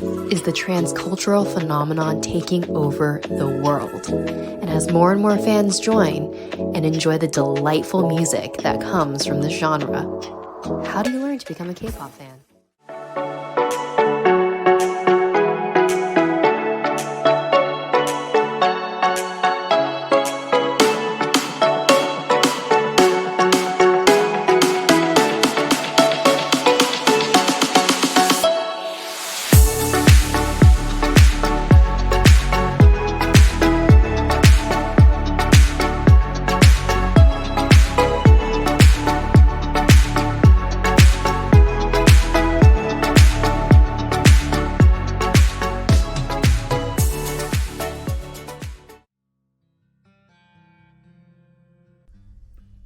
is the transcultural phenomenon taking over the world. And as more and more fans join and enjoy the delightful music that comes from this genre, how do you learn to become a K-pop fan?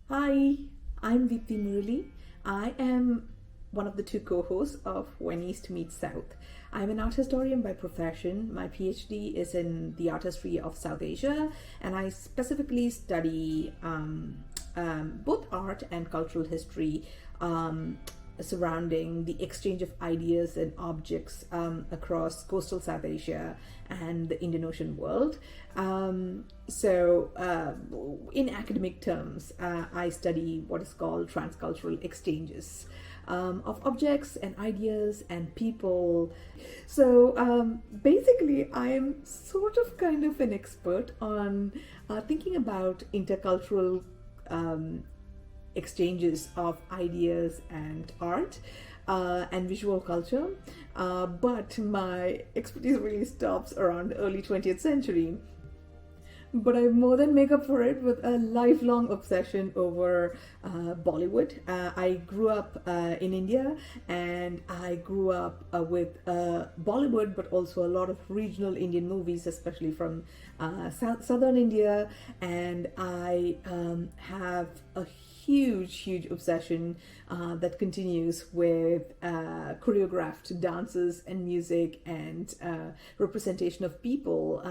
Hi, I'm Deepthi Murali. I am one of the two co-hosts of When East Meets South. I'm an art historian by profession. My PhD is in the art history of South Asia, and I specifically study both art and cultural history surrounding the exchange of ideas and objects across coastal South Asia and the Indian Ocean world. In academic terms, I study what is called transcultural exchanges of objects and ideas and people. So basically, I am sort of kind of an expert on thinking about intercultural exchanges of ideas and art and visual culture, but my expertise really stops around the early 20th century. But I more than make up for it with a lifelong obsession over Bollywood. I grew up in India, and I grew up with Bollywood, but also a lot of regional Indian movies, especially from southern India. And I have a huge obsession that continues with choreographed dances and music and representation of people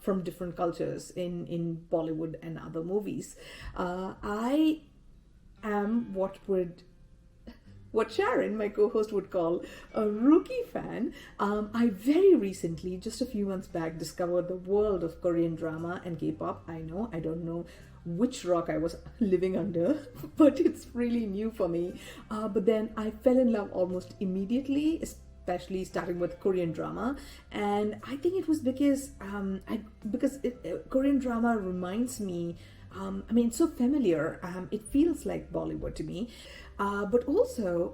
from different cultures in Bollywood and other movies. I am what Sharon, my co-host, would call a rookie fan. I very recently, just a few months back, discovered the world of Korean drama and K-pop. I don't know which rock I was living under, but it's really new for me. But then I fell in love almost immediately, especially starting with Korean drama. And I think it was because Korean drama reminds me, it's so familiar. It feels like Bollywood to me. But also,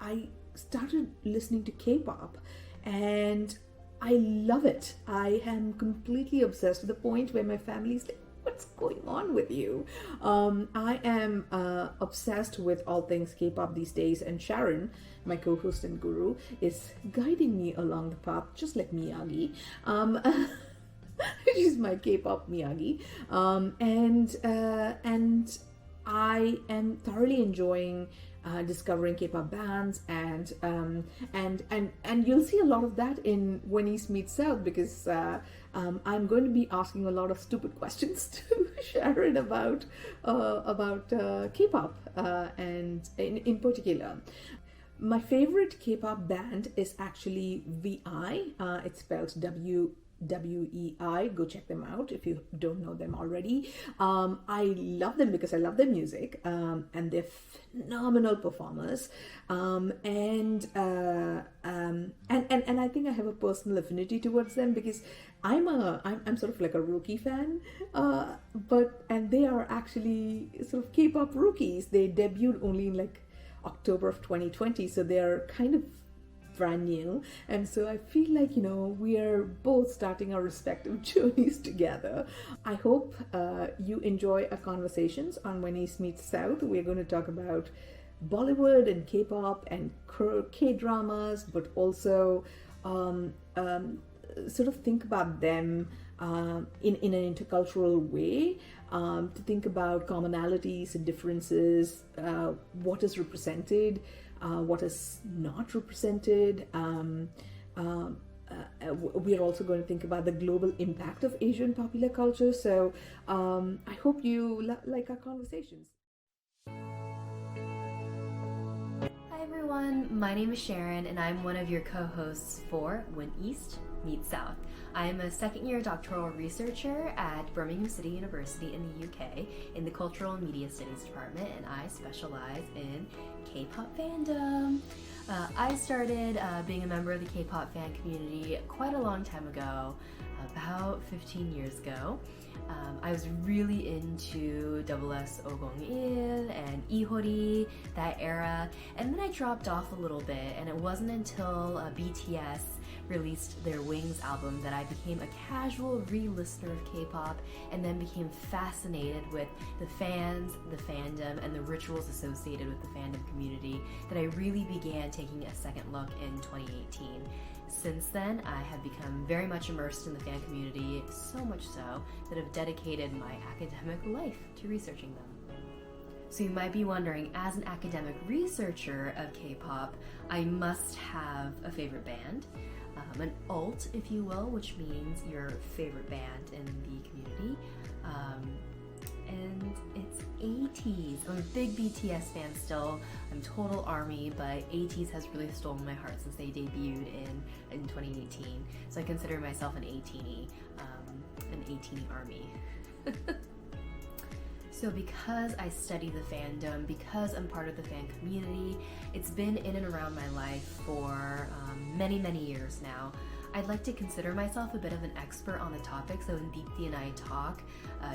I started listening to K-pop, and I love it. I am completely obsessed to the point where my family's like, what's going on with you? I am obsessed with all things K-pop these days, and Sharon, my co-host and guru, is guiding me along the path, just like Miyagi. She's my K-pop Miyagi, and I am thoroughly enjoying discovering K-pop bands, and you'll see a lot of that in When East Meets South, because I'm going to be asking a lot of stupid questions to Sharon about K-pop and in particular. My favorite K-pop band is actually VI. It's spelled WEI. Go check them out if you don't know them already. I love them because I love their music, and they're phenomenal performers. And I think I have a personal affinity towards them because I'm sort of like a rookie fan, and they are actually sort of K-pop rookies. They debuted only in like October of 2020, so they're kind of brand new, and so I feel like we are both starting our respective journeys together. I hope you enjoy our conversations on When East Meets South. We're going to talk about Bollywood and K-pop and K-dramas, but also sort of think about them in an intercultural way, to think about commonalities and differences, what is represented, what is not represented. We are also going to think about the global impact of Asian popular culture. So I hope you like our conversations. Hi everyone, my name is Sharon and I'm one of your co-hosts for When East Meets South. I'm a second-year doctoral researcher at Birmingham City University in the UK in the Cultural and Media Studies department, and I specialize in K-pop fandom. I started being a member of the K-pop fan community quite a long time ago, about 15 years ago. I was really into SS Ogongil and Ihori, that era, and then I dropped off a little bit, and it wasn't until BTS released their Wings album that I became a casual re-listener of K-pop and then became fascinated with the fans, the fandom, and the rituals associated with the fandom community that I really began taking a second look in 2018. Since then, I have become very much immersed in the fan community, so much so that I've dedicated my academic life to researching them. So you might be wondering, as an academic researcher of K-pop, I must have a favorite band, an alt, if you will, which means your favorite band in the community, and it's Ateez. I'm a big BTS fan still. I'm total ARMY, but Ateez has really stolen my heart since they debuted in 2018. So I consider myself an A-teenie ARMY. So because I study the fandom, because I'm part of the fan community, it's been in and around my life for many, many years now. I'd like to consider myself a bit of an expert on the topic, so when Deepthi and I talk,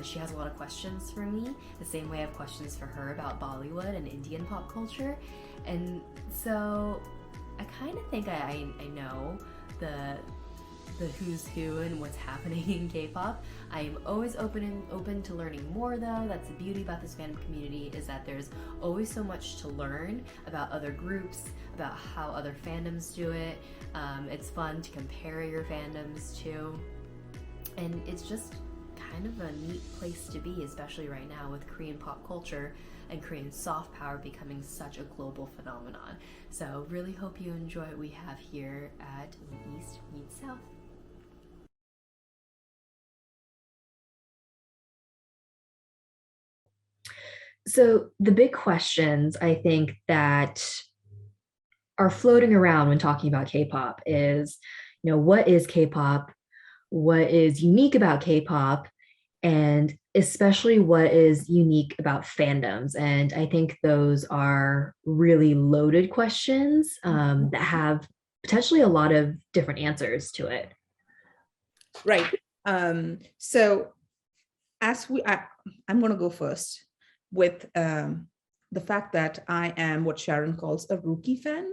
she has a lot of questions for me, the same way I have questions for her about Bollywood and Indian pop culture. And so I kind of think I know the who's who and what's happening in K-pop. I am always open to learning more, though. That's the beauty about this fandom community, is that there's always so much to learn about other groups, about how other fandoms do it. It's fun to compare your fandoms too, and it's just kind of a neat place to be, especially right now with Korean pop culture and Korean soft power becoming such a global phenomenon. So really hope you enjoy what we have here at When East Meets South. So the big questions I think that are floating around when talking about K-pop is, what is K-pop? What is unique about K-pop? And especially what is unique about fandoms? And I think those are really loaded questions that have potentially a lot of different answers to it. Right. So I'm going to go first with the fact that I am what Sharon calls a rookie fan,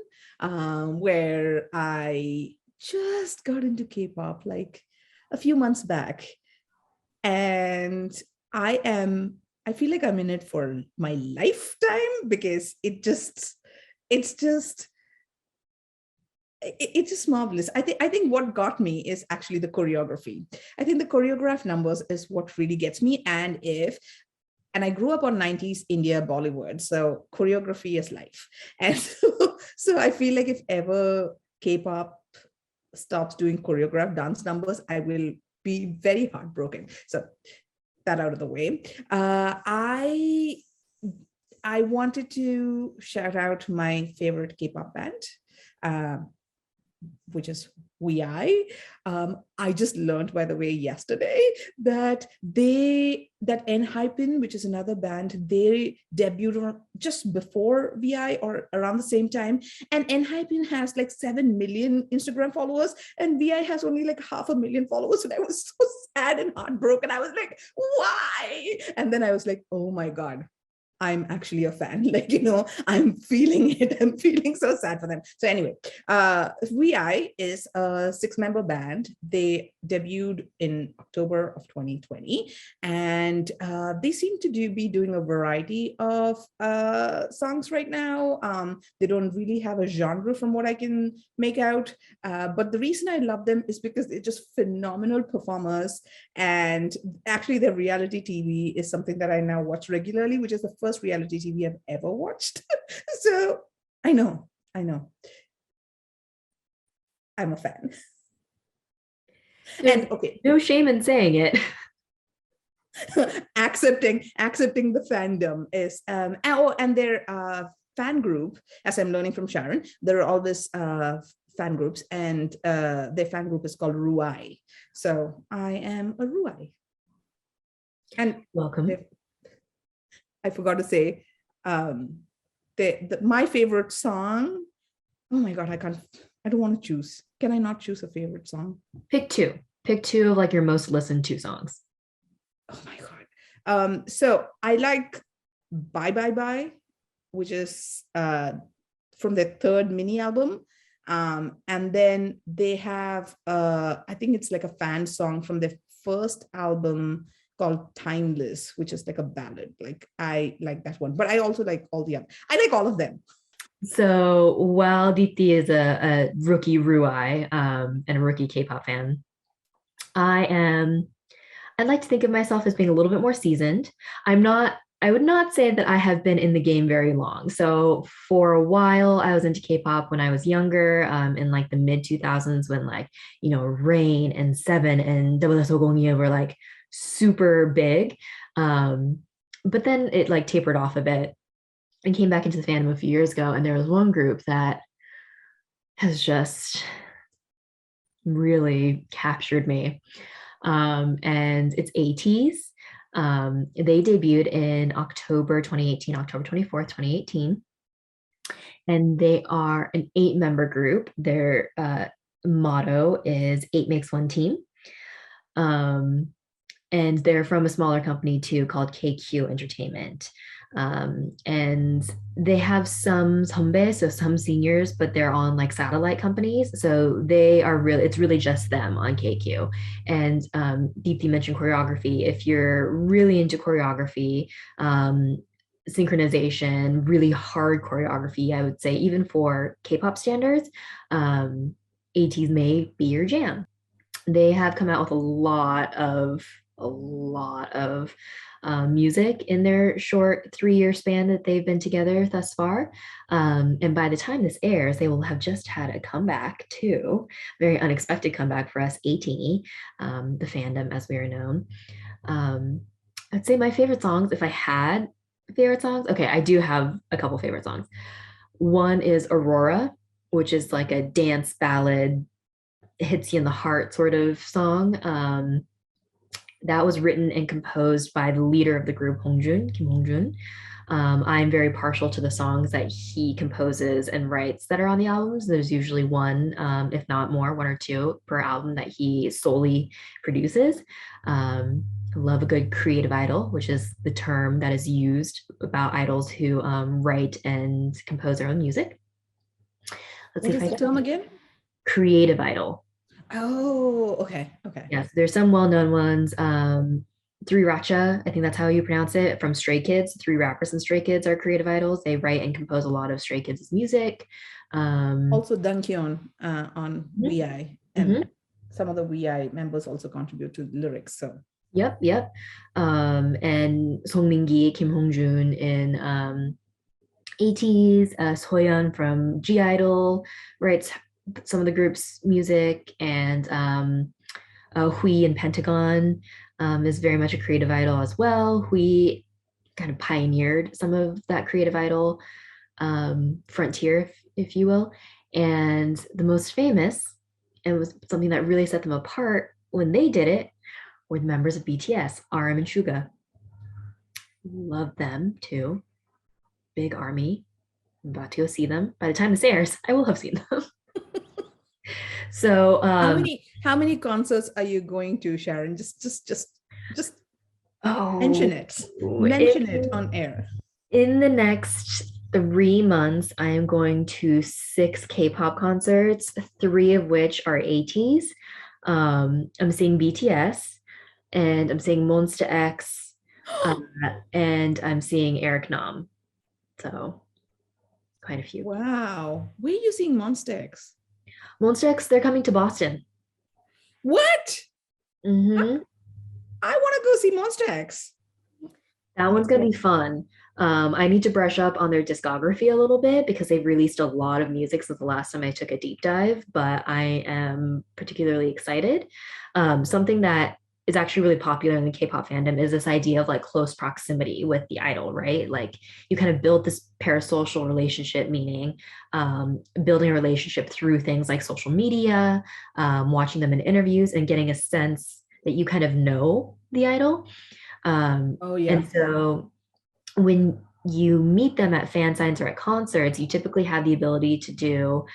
where I just got into K-pop like a few months back. And I feel like I'm in it for my lifetime, because it's just marvelous. I think what got me is actually the choreography. I think the choreographed numbers is what really gets me. And I grew up on 90s India Bollywood, so choreography is life. And so I feel like if ever K-pop stops doing choreographed dance numbers, I will be very heartbroken. So that out of the way. I wanted to shout out my favorite K-pop band, which is VI. I just learned, by the way, yesterday that Enhypen, which is another band, they debuted just before VI or around the same time. And Enhypen has like 7 million Instagram followers, and VI has only like 500,000 followers. And I was so sad and heartbroken. I was like, why? And then I was like, oh my God, I'm actually a fan. Like, I'm feeling it. I'm feeling so sad for them. So anyway, VI is a 6-member band. They debuted in October of 2020. And they seem to be doing a variety of songs right now. They don't really have a genre from what I can make out. But the reason I love them is because they're just phenomenal performers. And actually their reality TV is something that I now watch regularly, which is the first reality TV I've ever watched. So I know. I'm a fan. And okay, no shame in saying it. accepting the fandom is and their fan group, as I'm learning from Sharon, there are always fan groups, and their fan group is called Ruai. So I am a Ruai. And Welcome. I forgot to say, my favorite song. Oh my God, I don't want to choose. Can I not choose a favorite song? Pick two. Pick two of like your most listened to songs. Oh my God. So I like Bye Bye Bye, which is from their third mini album. And then they have, I think it's like a fan song from their first album called Timeless, which is like a ballad. Like I like that one, but I also like all the other. I like all of them. So while Deepthi is a rookie Ruai and a rookie K-pop fan, I'd like to think of myself as being a little bit more seasoned. I would not say that I have been in the game very long. So for a while, I was into K-pop when I was younger, in like the mid 2000s when like, Rain and Seven and Double S were like super big. But then it like tapered off a bit and came back into the fandom a few years ago. And there was one group that has just really captured me. And it's Ateez. They debuted in October 2018, October 24th, 2018. And they are an 8-member group. Their motto is 8 makes one team. And they're from a smaller company too called KQ Entertainment. And they have some sonbe, so some seniors, but they're on like satellite companies. So it's really just them on KQ. And Deepthi mentioned choreography. If you're really into choreography, synchronization, really hard choreography, I would say, even for K-pop standards, Ateez may be your jam. They have come out with a lot of music in their short 3-year span that they've been together thus far. And by the time this airs, they will have just had a comeback too, very unexpected comeback for us, ATEE, the fandom as we are known. I'd say my favorite songs, if I had favorite songs, okay, I do have a couple favorite songs. One is Aurora, which is like a dance ballad, hits you in the heart sort of song. That was written and composed by the leader of the group, Kim Hongjun. I'm very partial to the songs that he composes and writes that are on the albums. There's usually one, if not more, 1 or 2 per album that he solely produces. I love a good creative idol, which is the term that is used about idols who write and compose their own music. What is the term again? Creative idol. Oh, okay. Yes, there's some well-known ones. 3RACHA, I think that's how you pronounce it, from Stray Kids. 3 rappers and Stray Kids are creative idols. They write and compose a lot of Stray Kids' music. Also Dangkyeon on VI, and some of the VI members also contribute to lyrics. So Yep. And Song Min-gi, Kim Hongjun in Ateez, Soyeon from G-Idol writes some of the group's music, and Hui and Pentagon is very much a creative idol as well. Hui kind of pioneered some of that creative idol frontier, if you will. And the most famous, and was something that really set them apart when they did it, were the members of BTS, RM and Suga. Love them too. Big army. I'm about to go see them. By the time this airs, I will have seen them. So how many concerts are you going to, Sharon? Just mention it. Mention it on air. In the next 3 months, I am going to 6 K-pop concerts, 3 of which are Ateez. I'm seeing BTS, and I'm seeing Monsta X, and I'm seeing Eric Nam. So quite a few. Wow. Where are you seeing Monsta X? Monsta X, they're coming to Boston. What? Mm-hmm. I want to go see Monsta X. That one's going to be fun. I need to brush up on their discography a little bit because they've released a lot of music since the last time I took a deep dive, but I am particularly excited. Something that is actually really popular in the K-pop fandom is this idea of like close proximity with the idol, right? Like you kind of build this parasocial relationship, meaning building a relationship through things like social media, watching them in interviews, and getting a sense that you kind of know the idol. Oh yeah. And so when you meet them at fan signs or at concerts, you typically have the ability to do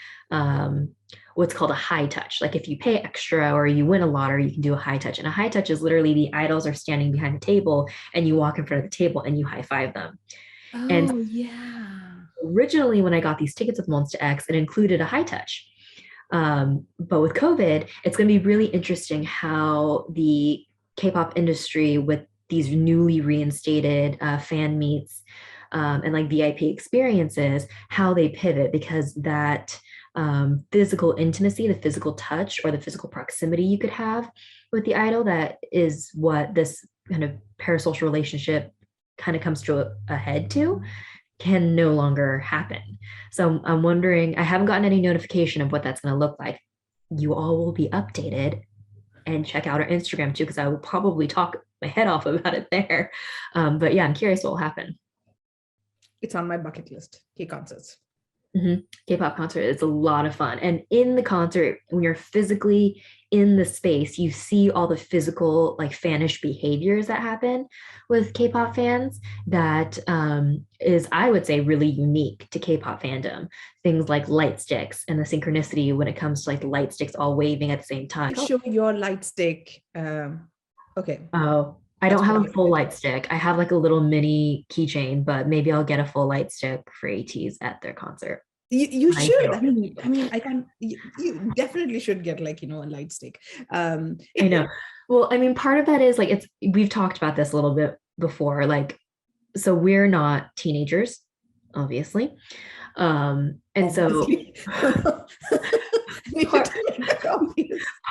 what's called a high touch. Like if you pay extra or you win a lottery, you can do a high touch. And a high touch is literally the idols are standing behind the table and you walk in front of the table and you high five them. And Oh yeah. originally, when I got these tickets with Monster X, it included a high touch. But with COVID, it's going to be really interesting how the K-pop industry, with these newly reinstated fan meets and like VIP experiences, how they pivot, because that physical intimacy, the physical touch, or the physical proximity you could have with the idol, that is what this kind of parasocial relationship kind of comes to a head to, can no longer happen. So I'm wondering, I haven't gotten any notification of what that's going to look like. You all will be updated, and check out our Instagram too, because I will probably talk my head off about it there. But yeah, I'm curious what will happen. It's on my bucket list. K-concerts. K-pop concert is a lot of fun. And in the concert, when you're physically in the space, you see all the physical, like fanish behaviors that happen with K-pop fans that is, I would say, really unique to K-pop fandom. Things like light sticks and the synchronicity when it comes to like the light sticks all waving at the same time. Show your light stick. Okay. Oh, I That's don't have what a full light stick. I have like a little mini keychain, but maybe I'll get a full light stick for Ateez at their concert. You I should. do. I can. You definitely should get like a light stick. I know. Well, I mean, part of that is like we've talked about this a little bit before. Like, so we're not teenagers, obviously. And so Obviously. part,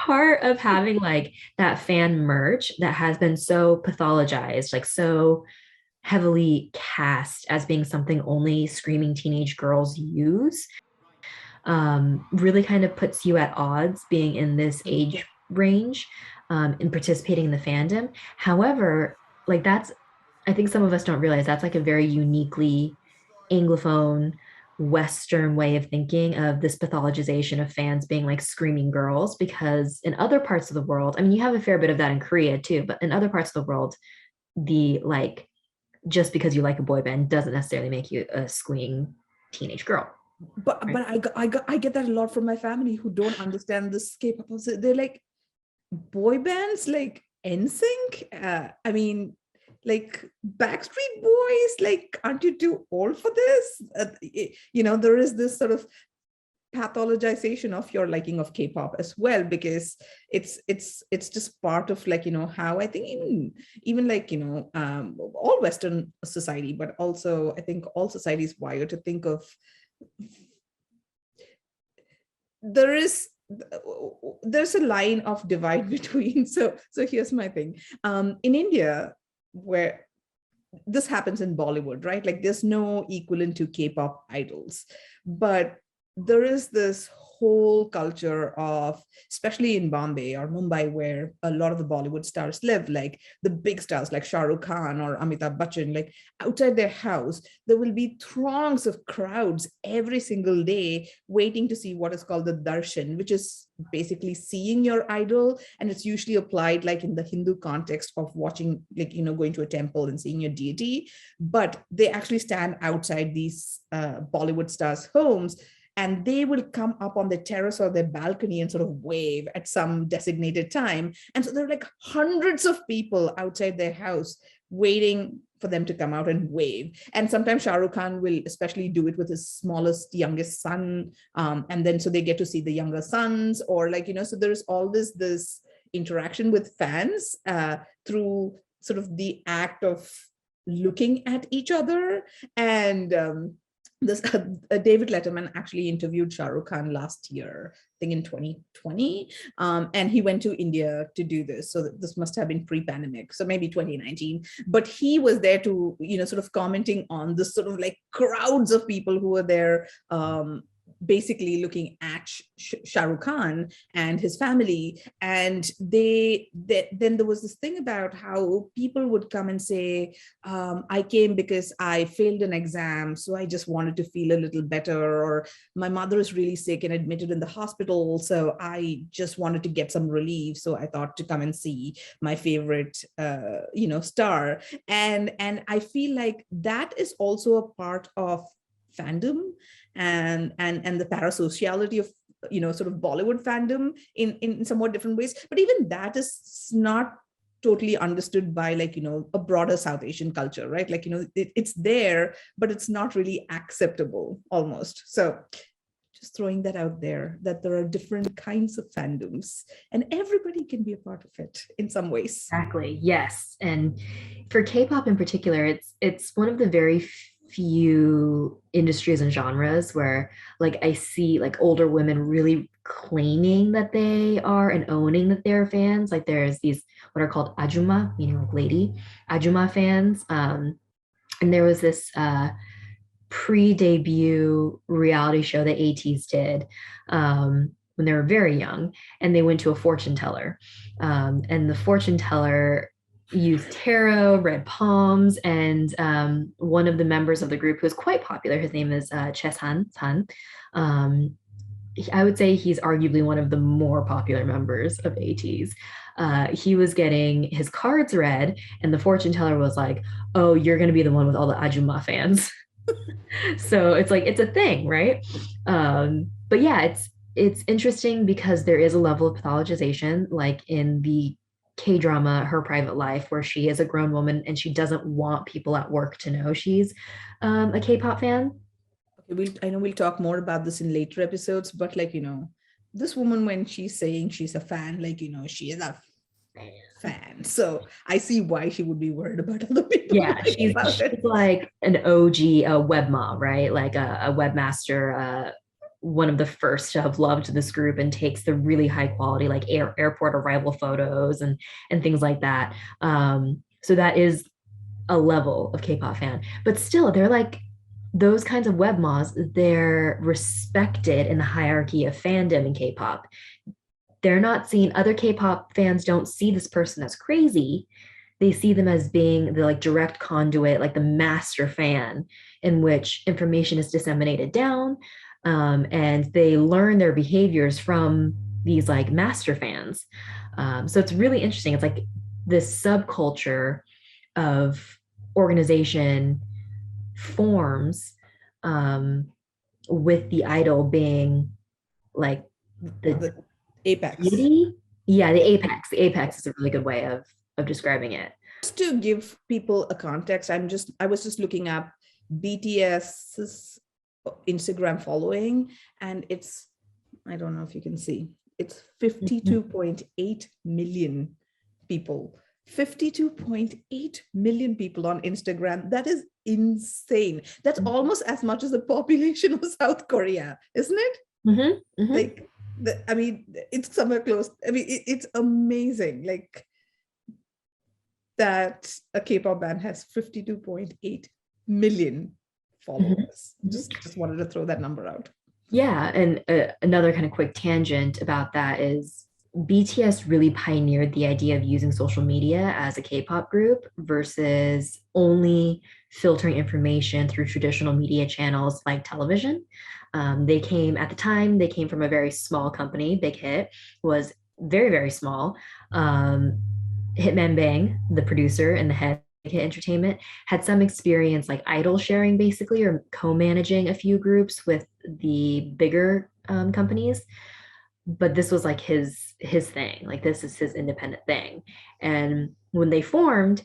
part of having like that fan merch that has been so pathologized, like so heavily cast as being something only screaming teenage girls use, really kind of puts you at odds being in this age range and participating in the fandom. However, like that's, I think some of us don't realize that's like a very uniquely Anglophone Western way of thinking of this pathologization of fans being like screaming girls, because in other parts of the world, I mean, you have a fair bit of that in Korea too, but in other parts of the world, the like, just because you like a boy band doesn't necessarily make you a squeeing teenage girl. But I get that a lot from my family who don't understand this K-pop. They're like, boy bands like NSYNC. I mean, like Backstreet Boys. Like, aren't you too old for this? There is this sort of pathologization of your liking of K-pop as well, because it's just part of like how I think even like all Western society, but also I think all societies wired to think of, there's a line of divide between. So here's my thing. In India, where this happens in Bollywood, right? Like there's no equivalent to K-pop idols, but there is this whole culture of, especially in Bombay or Mumbai, where a lot of the Bollywood stars live, like the big stars like Shah Rukh Khan or Amitabh Bachchan, like outside their house, there will be throngs of crowds every single day waiting to see what is called the darshan, which is basically seeing your idol. And it's usually applied like in the Hindu context of watching, like, going to a temple and seeing your deity. But they actually stand outside these Bollywood stars' homes, and they will come up on the terrace or their balcony and sort of wave at some designated time. And so there are like hundreds of people outside their house waiting for them to come out and wave. And sometimes Shah Rukh Khan will especially do it with his smallest, youngest son. And then so they get to see the younger sons, or like, so there's always this interaction with fans through sort of the act of looking at each other. And this David Letterman actually interviewed Shah Rukh Khan last year, I think in 2020, and he went to India to do this. So this must have been pre-pandemic, so maybe 2019. But he was there to, sort of commenting on this sort of like crowds of people who were there, basically looking at Shah Rukh Khan and his family. And then there was this thing about how people would come and say, I came because I failed an exam, so I just wanted to feel a little better, or my mother is really sick and admitted in the hospital, so I just wanted to get some relief, so I thought to come and see my favorite star. And I feel like that is also a part of fandom and the parasociality of sort of Bollywood fandom in somewhat different ways. But even that is not totally understood by a broader South Asian culture, right? It's there, but it's not really acceptable almost. So just throwing that out there, that there are different kinds of fandoms and everybody can be a part of it in some ways. Exactly. Yes. And for K-pop in particular, it's one of the very few industries and genres where I see older women really claiming that they are and owning that they're fans. There's these what are called ajuma, meaning lady, ajuma fans. And there was this pre-debut reality show that Ateez did when they were very young, and they went to a fortune teller. And the fortune teller used tarot, read palms, and one of the members of the group who is quite popular, his name is Chesan San. I would say he's arguably one of the more popular members of Ateez. He was getting his cards read, and the fortune teller was like, "Oh, you're going to be the one with all the Ajuma fans." So it's a thing, right? But yeah, it's interesting because there is a level of pathologization, like in the K-drama Her Private Life, where she is a grown woman and she doesn't want people at work to know she's a K-pop fan. Okay, I know we'll talk more about this in later episodes, but this woman, when she's saying she's a fan, she is a fan. So I see why she would be worried about other people. Yeah, she's like an OG web mom, right? Like a webmaster, one of the first to have loved this group and takes the really high quality airport arrival photos and things like that. So that is a level of K-pop fan, but still they're those kinds of web moms. They're respected in the hierarchy of fandom in K-pop. They're not seen, other K-pop fans don't see this person as crazy. They see them as being the direct conduit, the master fan, in which information is disseminated down, and they learn their behaviors from these master fans. So it's really interesting. It's this subculture of organization forms, with the idol being the apex. Beauty? Yeah, the apex. The apex is a really good way of describing it. Just to give people a context, I was just looking up BTS's Instagram following, and it's, I don't know if you can see, it's 52.8 million people. 52.8 million people on Instagram. That is insane. That's almost as much as the population of South Korea, isn't it? Mm-hmm, mm-hmm. It's somewhere close. It's amazing. That a K-pop band has 52.8 million followers. Mm-hmm. Just wanted to throw that number out. Yeah, and another kind of quick tangent about that is BTS really pioneered the idea of using social media as a K-pop group versus only filtering information through traditional media channels like television. They came from a very small company. Big Hit was very, very small. Hitman Bang, the producer and the head of Hit Entertainment, had some experience idol sharing basically, or co-managing a few groups with the bigger companies. But this was his thing. This is his independent thing. And when they formed,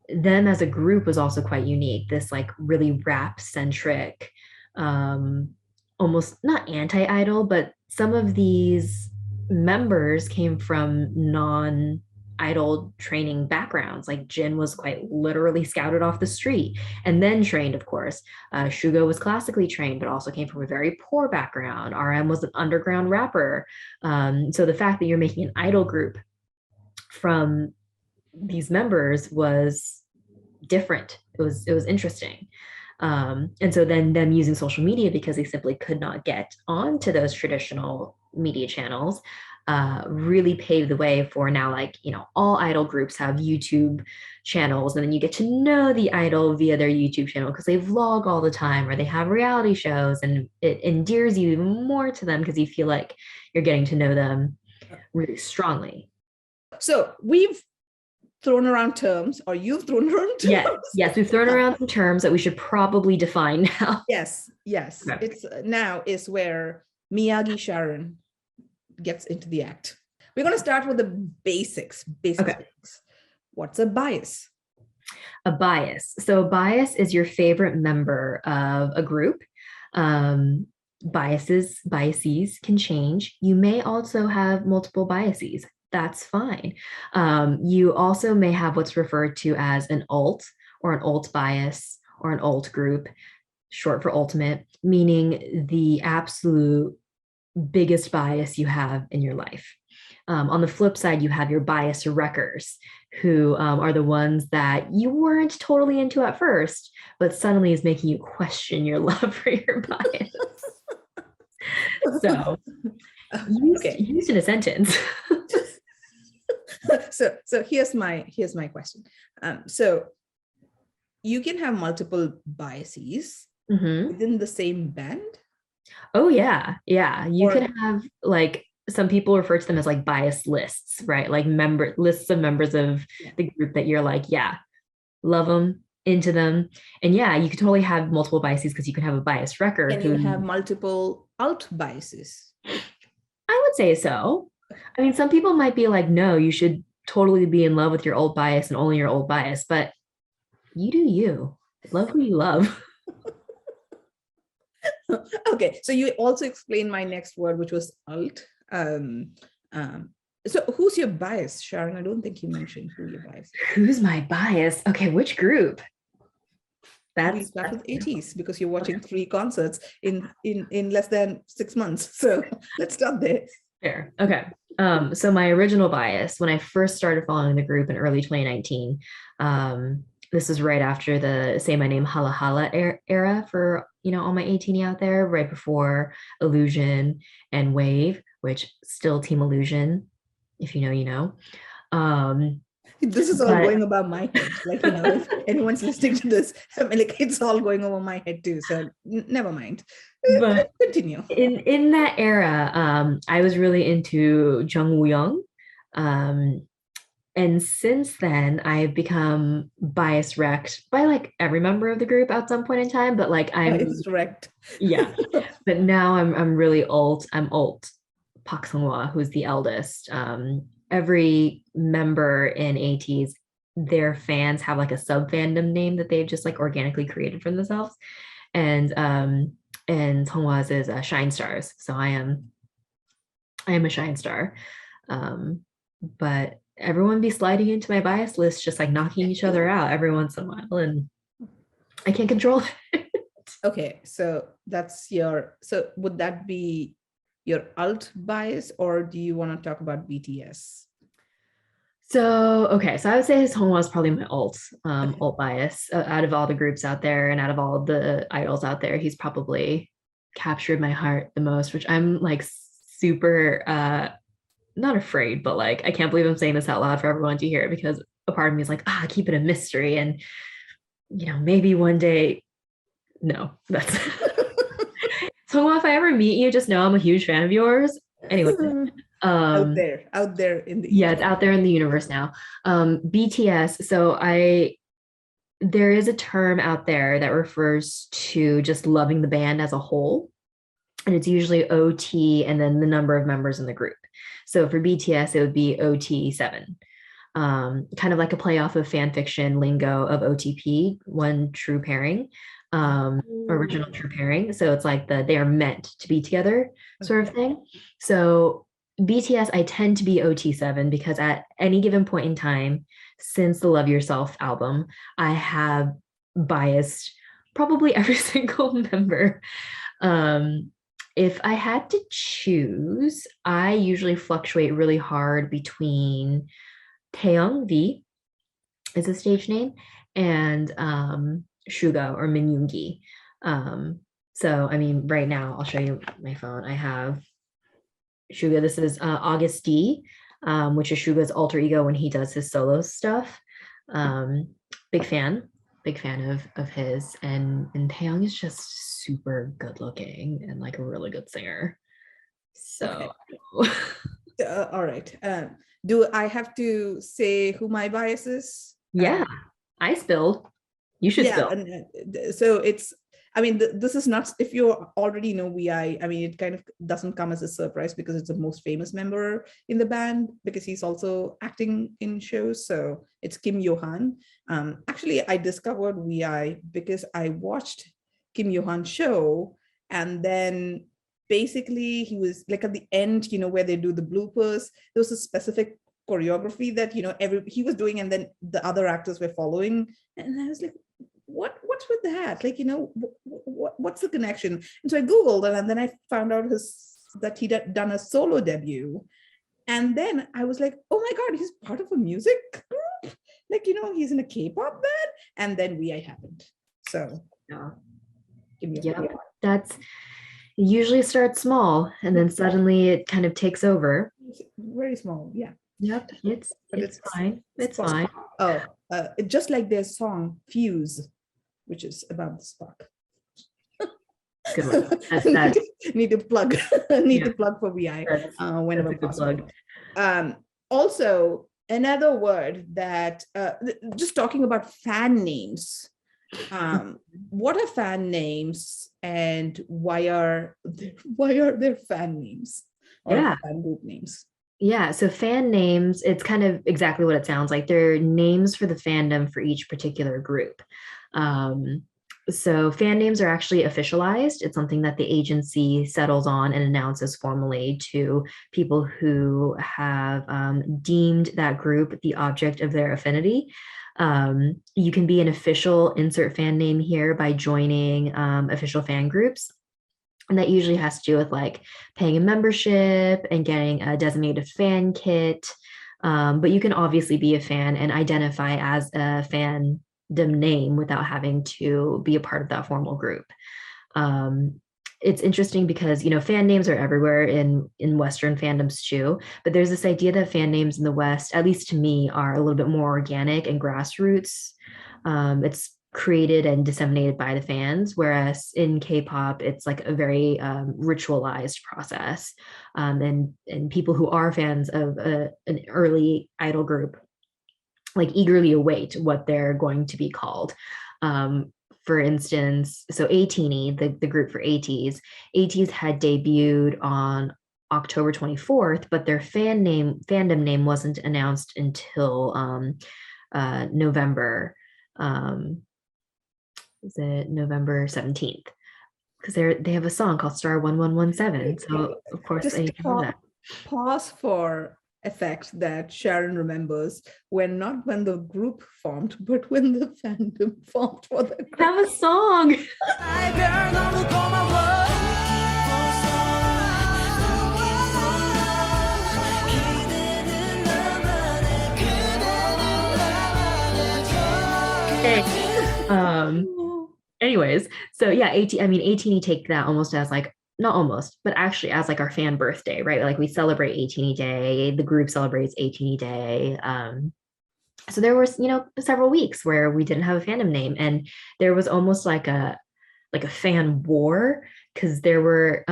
them as a group was also quite unique. This really rap centric, almost not anti-idol, but some of these members came from non-idol training backgrounds. Jin was quite literally scouted off the street and then trained, of course. Suga was classically trained, but also came from a very poor background. RM was an underground rapper. So the fact that you're making an idol group from these members was different. It was interesting. And so then them using social media because they simply could not get onto those traditional media channels really paved the way for now, like, all idol groups have YouTube channels, and then you get to know the idol via their YouTube channel because they vlog all the time or they have reality shows, and it endears you even more to them because you feel like you're getting to know them really strongly. So we've thrown around terms, or you've thrown around terms. Yes, we've thrown around some terms that we should probably define now. Yes. Okay. It's now is where Miyagi Sharon gets into the act. We're going to start with the basics. Okay. What's a bias? A bias. So a bias is your favorite member of a group. Biases can change. You may also have multiple biases. That's fine. You also may have what's referred to as an alt or an alt bias or an alt group, short for ultimate, meaning the absolute biggest bias you have in your life. On the flip side, you have your bias wreckers, who are the ones that you weren't totally into at first, but suddenly is making you question your love for your bias. So, used in a sentence. So here's my question. So you can have multiple biases within the same band. Oh yeah, you could have, like, some people refer to them as like bias lists, right? Like lists of members of the group that you're like, yeah, love them, into them. And yeah, you could totally have multiple biases because you can have a bias wrecker. Can you have multiple alt biases? I would say so. I mean, some people might be like, no, you should totally be in love with your old bias and only your old bias, but you do you. Love who you love. Okay, so you also explained my next word, which was alt. So who's your bias, Sharon? I don't think you mentioned who your bias is. Who's my bias? Okay, which group? We start with Ateez because you're watching 3 concerts in less than 6 months. So let's start there. Fair. Okay. So my original bias when I first started following the group in early 2019, this is right after the Say My Name Hala Hala era for, all my 18 out there, right before Illusion and Wave, which still Team Illusion. If you know, you know. This is all going above my head. Like, if anyone's listening to this, I mean, like, it's all going over my head too. So never mind. But continue. In that era, I was really into Jung Woo Young. And since then, I've become bias wrecked by like every member of the group at some point in time. But like bias wrecked. Yeah. But now I'm really alt. I'm alt Park Sung-hwa, who's the eldest. Every member in Ateez, their fans have like a sub fandom name that they've just like organically created for themselves. And Songhwa's is Shine Stars. So I am a Shine Star. But everyone be sliding into my bias list, just like knocking each other out every once in a while, and I can't control it. Okay, so would that be your alt bias, or do you want to talk about BTS? So I would say Songhwa is probably my alt bias out of all the groups out there and out of all the idols out there. He's probably captured my heart the most, which I'm like super not afraid, but like I can't believe I'm saying this out loud for everyone to hear, because a part of me is like, keep it a mystery, and maybe one day. No, that's so if I ever meet you, just know I'm a huge fan of yours. Anyway, out there in the it's out there in the universe now. BTS. So there is a term out there that refers to just loving the band as a whole, and it's usually OT and then the number of members in the group. So for BTS, it would be OT7. Kind of like a play off of fan fiction lingo of OTP, one true pairing. Original true pairing. So it's like they are meant to be together sort of thing. So BTS, I tend to be OT7 because at any given point in time since the Love Yourself album, I have biased probably every single member. If I had to choose, I usually fluctuate really hard between Taeyong V is a stage name, and Suga or Minyungi. So I mean, right now I'll show you my phone. I have Suga. This is August D, which is Suga's alter ego when he does his solo stuff. Um, big fan, big fan of his, and Taeyong is just super good looking and like a really good singer. So Okay. All right. Do I have to say who my bias is? yeah, I spilled. You should Yeah, spill. and so it's, I mean, this is not, if you already know I mean, it kind of doesn't come as a surprise because it's the most famous member in the band, because he's also acting in shows. So it's Kim Yo-han. Actually, I discovered vi because I watched Kim Yo-han's show, and then basically he was like at the end, where they do the bloopers, there was a specific choreography that he was doing, and then the other actors were following, and I was like, what's with that? Like, what's the connection? And so I Googled it, and then I found out that he'd done a solo debut. And then I was like, oh my God, he's part of a music group. Like, he's in a K-pop band. And then vi happened. So Yeah. give me Yeah, that's usually starts small and then suddenly it kind of takes over. Very small, yeah. Yep, it's fine. It's fine. Oh, just like their song Fuse, which is about the spark. Good one. That's need to plug to plug for vi whenever possible. Also, another word that just talking about fan names. What are fan names, and why are there fan names or fan group names? Yeah, so fan names, it's kind of exactly what it sounds like. They're names for the fandom for each particular group. So fan names are actually officialized. It's something that the agency settles on and announces formally to people who have deemed that group the object of their affinity. You can be an official insert fan name here by joining official fan groups. And that usually has to do with like paying a membership and getting a designated fan kit. But you can obviously be a fan and identify as a fandom name without having to be a part of that formal group. It's interesting because fan names are everywhere in Western fandoms too, but there's this idea that fan names in the West, at least to me, are a little bit more organic and grassroots. It's created and disseminated by the fans, whereas in K-pop it's like a very ritualized process, and people who are fans of an early idol group like eagerly await what they're going to be called. For instance, so Ateez, the group for Ateez had debuted on October 24th, but their fandom name wasn't announced until November. Is it November 17th? Because they have a song called Star 1117. So of course just I know that. Pause for effect that Sharon remembers, not when the group formed, but when the fandom formed for the group. Have a song. Anyways, so yeah, Ateez take that almost as like, not almost, but actually as like our fan birthday, right? Like we celebrate Ateez Day, the group celebrates Ateez Day. So there was, several weeks where we didn't have a fandom name, and there was almost like a fan war, because there were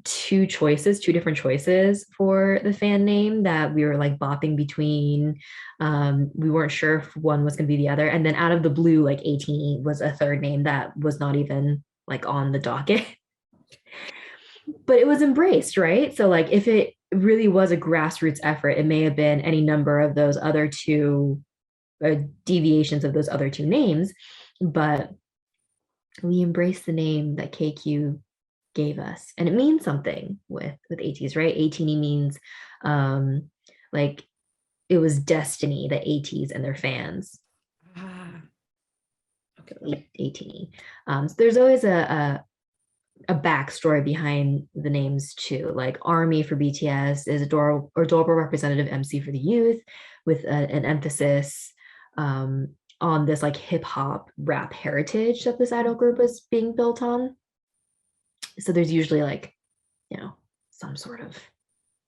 two different choices for the fan name that we were like bopping between. We weren't sure if one was going to be the other, and then out of the blue, like Ateez was a third name that was not even like on the docket. But it was embraced, right? So like if it really was a grassroots effort, it may have been any number of those other two deviations of those other two names, but we embrace the name that KQ gave us, and it means something with Ateez, right? Ateez means like it was destiny, that Ateez and their fans. Okay. Ateez. So there's always a backstory behind the names too. Like ARMY for BTS is adorable representative MC for the youth, with an emphasis on this like hip hop rap heritage that this idol group is being built on. So there's usually like, some sort of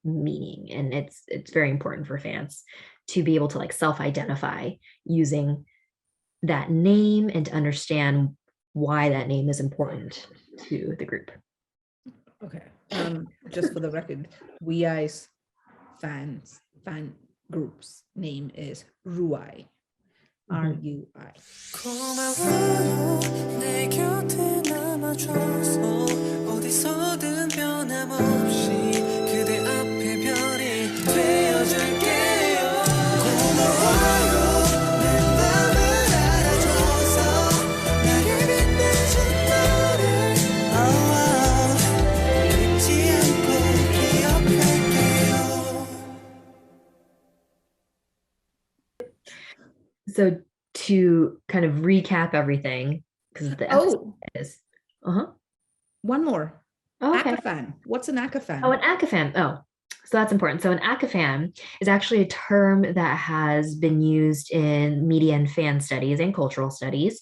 meaning, and it's very important for fans to be able to like self-identify using that name and to understand why that name is important to the group. Okay. Just for the record, VI's fan group's name is RUI. RUI. So to kind of recap everything, because the episode is one more. okay. Acafan. What's an acafan? Oh, an acafan. Oh, so that's important. So an acafan is actually a term that has been used in media and fan studies and cultural studies,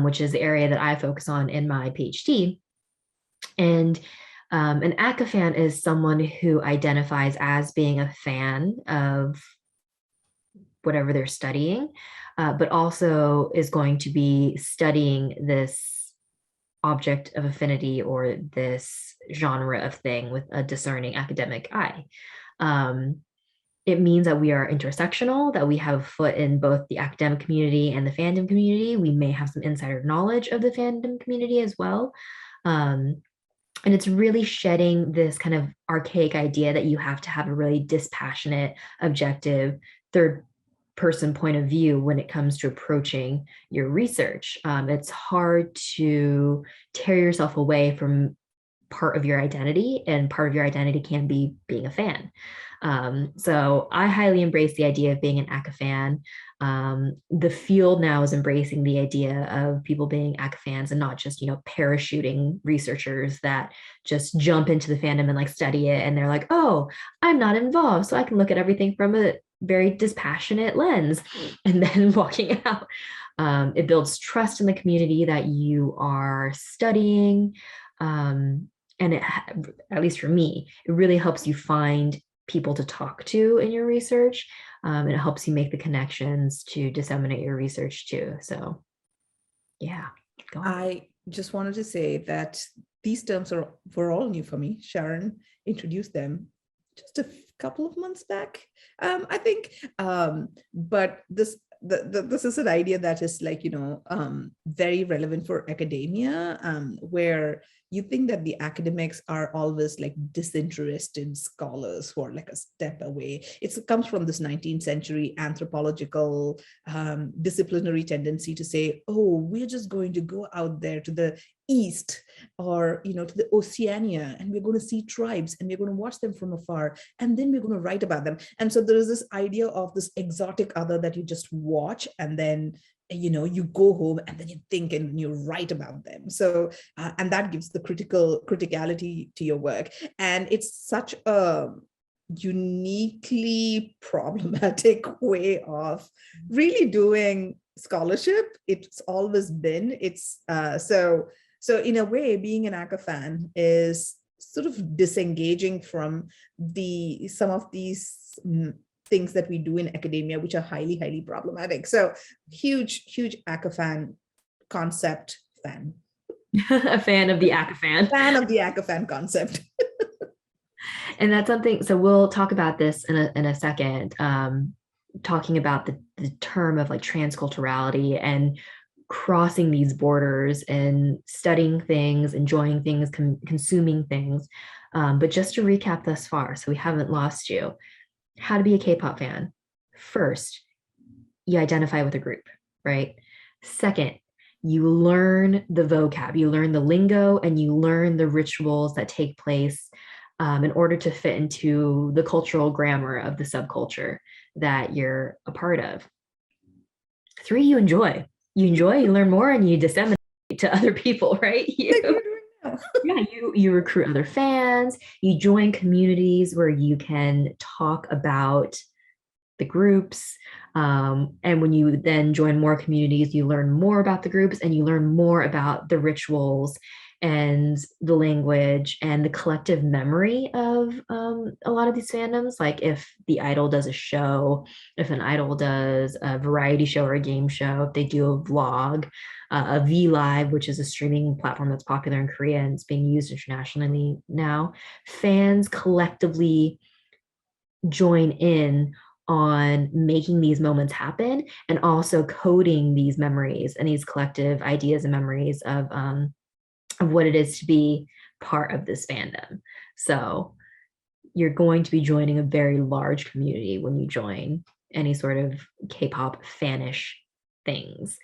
which is the area that I focus on in my PhD. And an acafan is someone who identifies as being a fan of whatever they're studying, but also is going to be studying this object of affinity or this genre of thing with a discerning academic eye. It means that we are intersectional, that we have a foot in both the academic community and the fandom community. We may have some insider knowledge of the fandom community as well. And it's really shedding this kind of archaic idea that you have to have a really dispassionate, objective, third person point of view when it comes to approaching your research. It's hard to tear yourself away from part of your identity, and part of your identity can be being a fan. So I highly embrace the idea of being an aca-fan. The field now is embracing the idea of people being acafans and not just, parachuting researchers that just jump into the fandom and like study it. And they're like, oh, I'm not involved, so I can look at everything from a very dispassionate lens, and then walking out. It builds trust in the community that you are studying. And it, at least for me, it really helps you find people to talk to in your research. And it helps you make the connections to disseminate your research too. So yeah, go on. I just wanted to say that these terms were all new for me. Sharon introduced them just a couple of months back, I think. But this is an idea that is like, very relevant for academia, where you think that the academics are always like disinterested scholars who are like a step away. It comes from this 19th century anthropological disciplinary tendency to say, oh, we're just going to go out there to the east or to the Oceania, and we're going to see tribes and we're going to watch them from afar, and then we're going to write about them. And so there is this idea of this exotic other that you just watch, and then you go home and then you think and you write about them. So and that gives the criticality to your work. And it's such a uniquely problematic way of really doing scholarship. It's always been. It's so in a way, being an aca-fan is sort of disengaging from some of these things that we do in academia, which are highly, highly problematic. So huge aca-fan concept fan. A fan of the aca-fan. Fan of the aca-fan concept. And that's something, so we'll talk about this in a second, talking about the term of like transculturality and crossing these borders and studying things, enjoying things, consuming things. But just to recap thus far, so we haven't lost you, how to be a K-pop fan. First, you identify with a group, right? Second, you learn the vocab, you learn the lingo, and you learn the rituals that take place in order to fit into the cultural grammar of the subculture that you're a part of. 3, you enjoy. You learn more, and you disseminate to other people, right? You recruit other fans, you join communities where you can talk about the groups. And when you then join more communities, you learn more about the groups and you learn more about the rituals and the language and the collective memory of a lot of these fandoms. Like if the idol does a show, if an idol does a variety show or a game show, if they do a vlog, a V Live, which is a streaming platform that's popular in Korea and it's being used internationally now, fans collectively join in on making these moments happen and also coding these memories and these collective ideas and memories of what it is to be part of this fandom. So you're going to be joining a very large community when you join any sort of K-pop fanish things.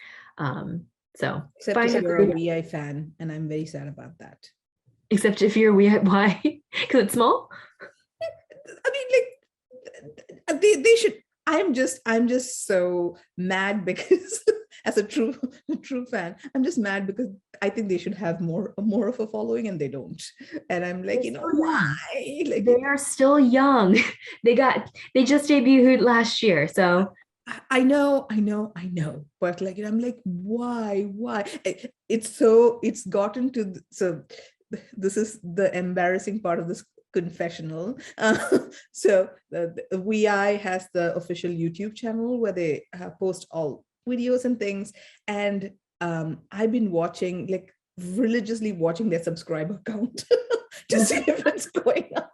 So Except if you're a VI fan, and I'm very sad about that. Except if you're why? Because it's small. I mean, like they should. I'm just so mad because as a true fan, I'm just mad because I think they should have more of a following and they don't. And I'm like, why? Like they are still young. They just debuted last year, so I know, but like I'm like, why? It's gotten to so. This is the embarrassing part of this confessional. So the VI has the official YouTube channel where they post all videos and things, and I've been watching, like religiously watching their subscriber count to see if it's going up.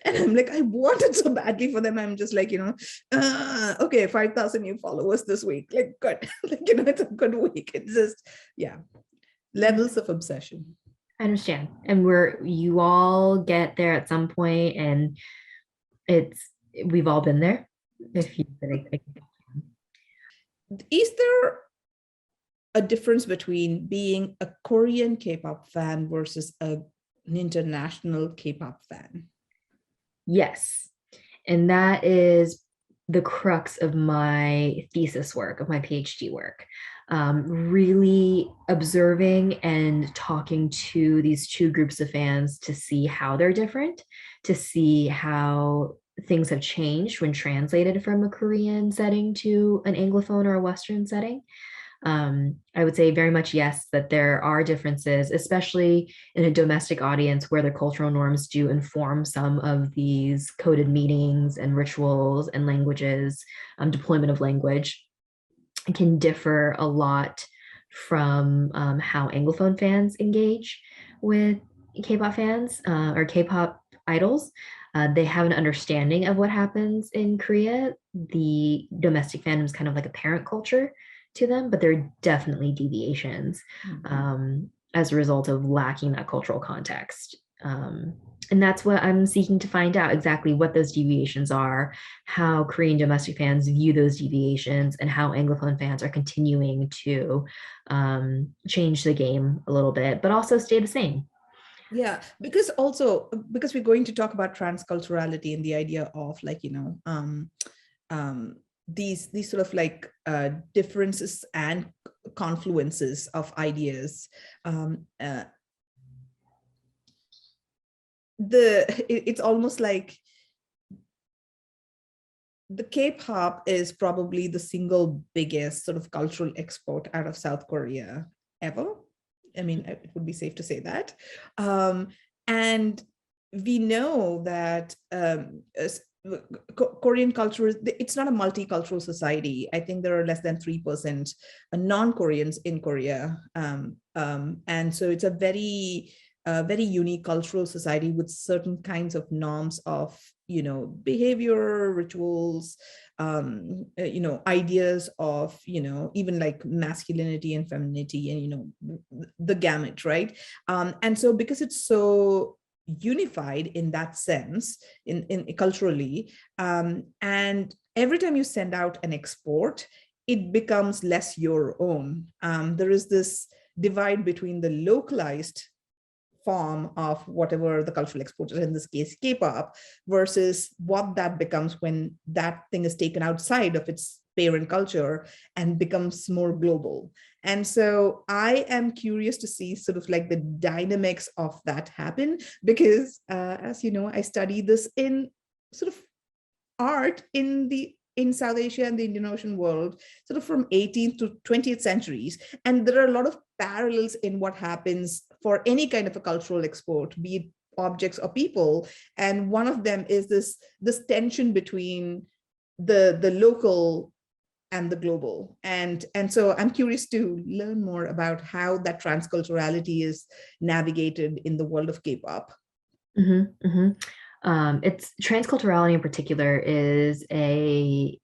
And I'm like, I want it so badly for them. I'm just like, okay, 5,000 new followers this week. Like, good. Like, it's a good week. It's just, yeah, levels of obsession. I understand. And you all get there at some point, and we've all been there. If you Is there a difference between being a Korean K-pop fan versus an international K-pop fan? Yes. And that is the crux of my thesis work, of my PhD work. Really observing and talking to these two groups of fans to see how they're different, to see how things have changed when translated from a Korean setting to an Anglophone or a Western setting. I would say very much yes, that there are differences, especially in a domestic audience where the cultural norms do inform some of these coded meanings and rituals and languages, deployment of language. It can differ a lot from how Anglophone fans engage with K-pop fans or K-pop idols. They have an understanding of what happens in Korea. The domestic fandom is kind of like a parent culture to them, but there are definitely deviations as a result of lacking that cultural context. And that's what I'm seeking to find out, exactly what those deviations are, how Korean domestic fans view those deviations, and how Anglophone fans are continuing to change the game a little bit, but also stay the same. Yeah, because we're going to talk about transculturality and the idea of like, these sort of like differences and confluences of ideas. It's almost like the K-pop is probably the single biggest sort of cultural export out of South Korea ever. I mean, it would be safe to say that. And we know that Korean culture, it's not a multicultural society. I think there are less than 3% non-Koreans in Korea. And so it's a very unique cultural society with certain kinds of norms of, behavior, rituals, ideas of, even like masculinity and femininity and, the gamut, right? And so because it's so unified in that sense, in culturally, and every time you send out an export, it becomes less your own. There is this divide between the localized form of whatever the cultural export is, in this case K-pop, versus what that becomes when that thing is taken outside of its parent culture and becomes more global. And so I am curious to see sort of like the dynamics of that happen, because as you know, I study this in sort of art in South Asia and the Indian Ocean world, sort of from 18th to 20th centuries. And there are a lot of parallels in what happens for any kind of a cultural export, be it objects or people. And one of them is this tension between the local and the global. And so I'm curious to learn more about how that transculturality is navigated in the world of K-pop. Mm-hmm, mm-hmm. It's transculturality in particular is a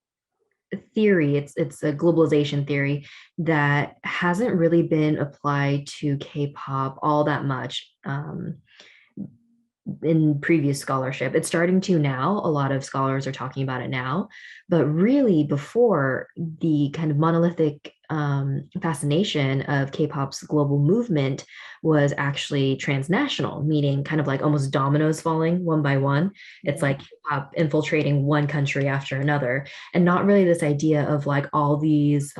theory. It's a globalization theory that hasn't really been applied to K-pop all that much. In previous scholarship. It's starting to now. A lot of scholars are talking about it now, but really before, the kind of monolithic fascination of K-pop's global movement was actually transnational, meaning kind of like almost dominoes falling one by one. It's like K-pop infiltrating one country after another, and not really this idea of like all these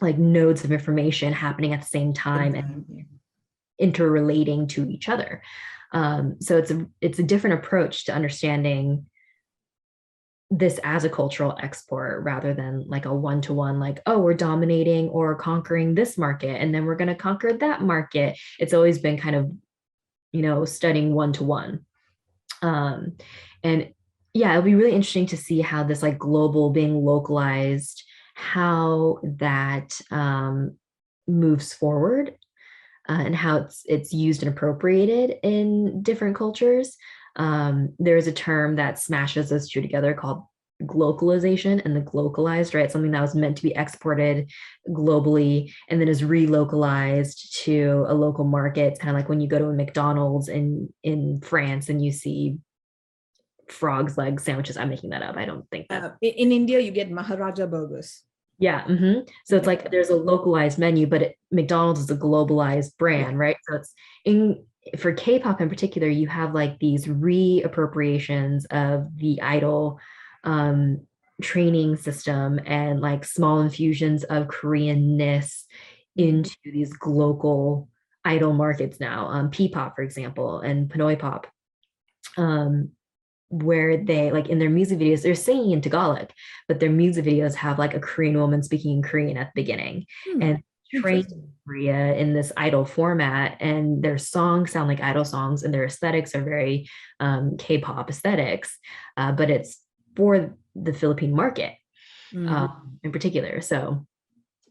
like nodes of information happening at the same time and interrelating to each other. So it's a different approach to understanding this as a cultural export rather than like a one-to-one, like, oh, we're dominating or conquering this market and then we're going to conquer that market. It's always been kind of, studying one-to-one. And yeah, it'll be really interesting to see how this like global being localized, how that moves forward. And how it's used and appropriated in different cultures. There's a term that smashes those two together called glocalization and the glocalized, right? Something that was meant to be exported globally and then is relocalized to a local market. It's kind of like when you go to a McDonald's in France and you see frog's leg sandwiches. I'm making that up. I don't think that. In India, you get Maharaja burgers. Yeah. Mm-hmm. So it's like there's a localized menu, but McDonald's is a globalized brand, right? So it's for K-pop in particular, you have like these reappropriations of the idol training system and like small infusions of Koreanness into these global idol markets now. P-pop, for example, and Pinoy pop. Where they like in their music videos, they're singing in Tagalog, but their music videos have like a Korean woman speaking in Korean at the beginning and trained in Korea in this idol format, and their songs sound like idol songs and their aesthetics are very K-pop aesthetics, but it's for the Philippine market in particular. So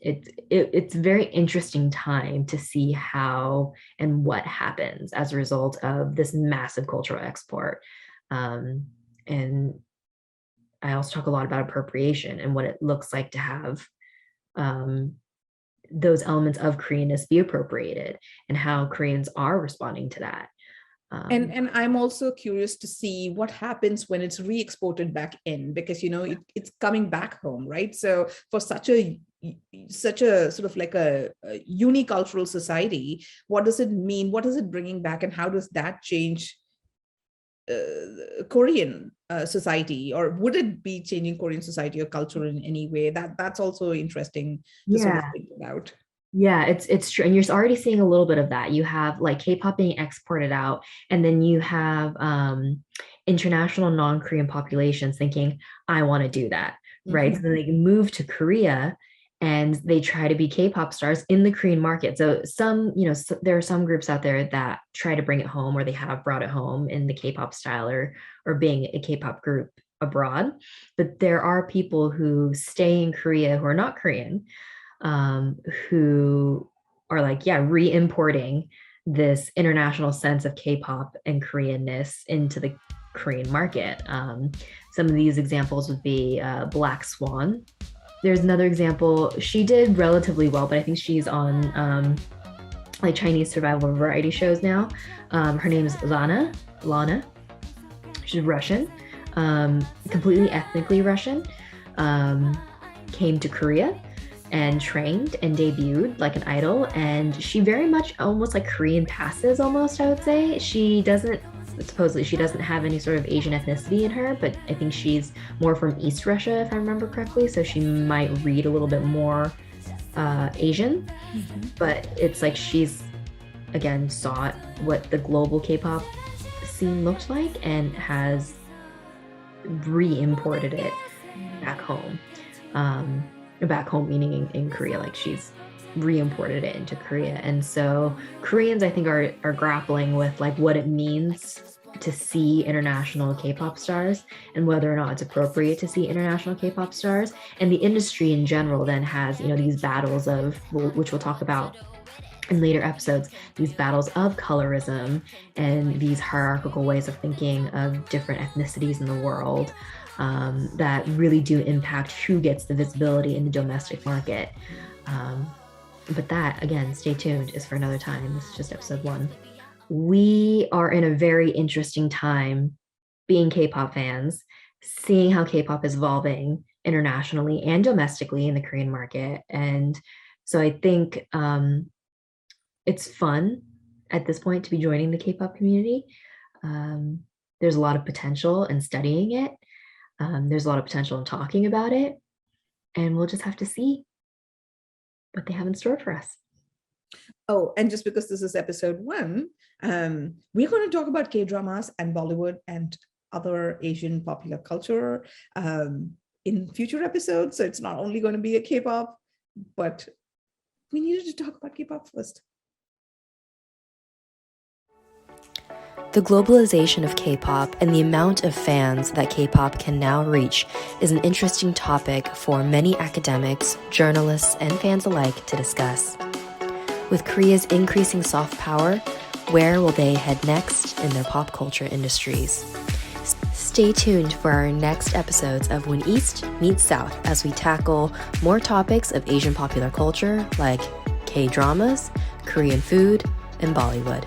it's a very interesting time to see how and what happens as a result of this massive cultural export. And I also talk a lot about appropriation and what it looks like to have those elements of Koreanness be appropriated and how Koreans are responding to that. And I'm also curious to see what happens when it's re-exported back in, because it's coming back home, right? So for such a sort of like a unicultural society, what does it mean? What is it bringing back, and how does that change Korean society, or would it be changing Korean society or culture in any way? That's also interesting to sort of think about. Yeah, it's true. And you're already seeing a little bit of that. You have like K-pop being exported out, and then you have international non-Korean populations thinking, I want to do that, right? So then they move to Korea and they try to be K-pop stars in the Korean market. So there are some groups out there that try to bring it home, or they have brought it home in the K-pop style, or being a K-pop group abroad. But there are people who stay in Korea who are not Korean, who are like, re-importing this international sense of K-pop and Koreanness into the Korean market. Some of these examples would be Black Swan. There's another example. She did relatively well, but I think she's on like Chinese survival variety shows now. Her name is Lana. She's Russian, completely ethnically Russian. Came to Korea and trained and debuted like an idol, and she very much almost like Korean passes almost, I would say. Supposedly she doesn't have any sort of Asian ethnicity in her, but I think she's more from East Russia, if I remember correctly, so she might read a little bit more Asian. But it's like she's again saw what the global K-pop scene looked like and has re-imported it back home. Back home meaning in Korea, like she's re-imported it into Korea. And so Koreans, I think, are grappling with like what it means to see international K-pop stars and whether or not it's appropriate to see international K-pop stars. And the industry in general then has, these battles of, which we'll talk about in later episodes, these battles of colorism and these hierarchical ways of thinking of different ethnicities in the world that really do impact who gets the visibility in the domestic market. But that, again, stay tuned, is for another time. This is just episode 1. We are in a very interesting time being K-pop fans, seeing how K-pop is evolving internationally and domestically in the Korean market. And so I think it's fun at this point to be joining the K-pop community. There's a lot of potential in studying it. There's a lot of potential in talking about it. And we'll just have to see what they have in store for us. Oh, and just because this is episode 1, we're going to talk about K-dramas and Bollywood and other Asian popular culture in future episodes. So it's not only going to be a K-pop, but we needed to talk about K-pop first. The globalization of K-pop and the amount of fans that K-pop can now reach is an interesting topic for many academics, journalists, and fans alike to discuss. With Korea's increasing soft power, where will they head next in their pop culture industries? Stay tuned for our next episodes of When East Meets South as we tackle more topics of Asian popular culture like K-dramas, Korean food, and Bollywood.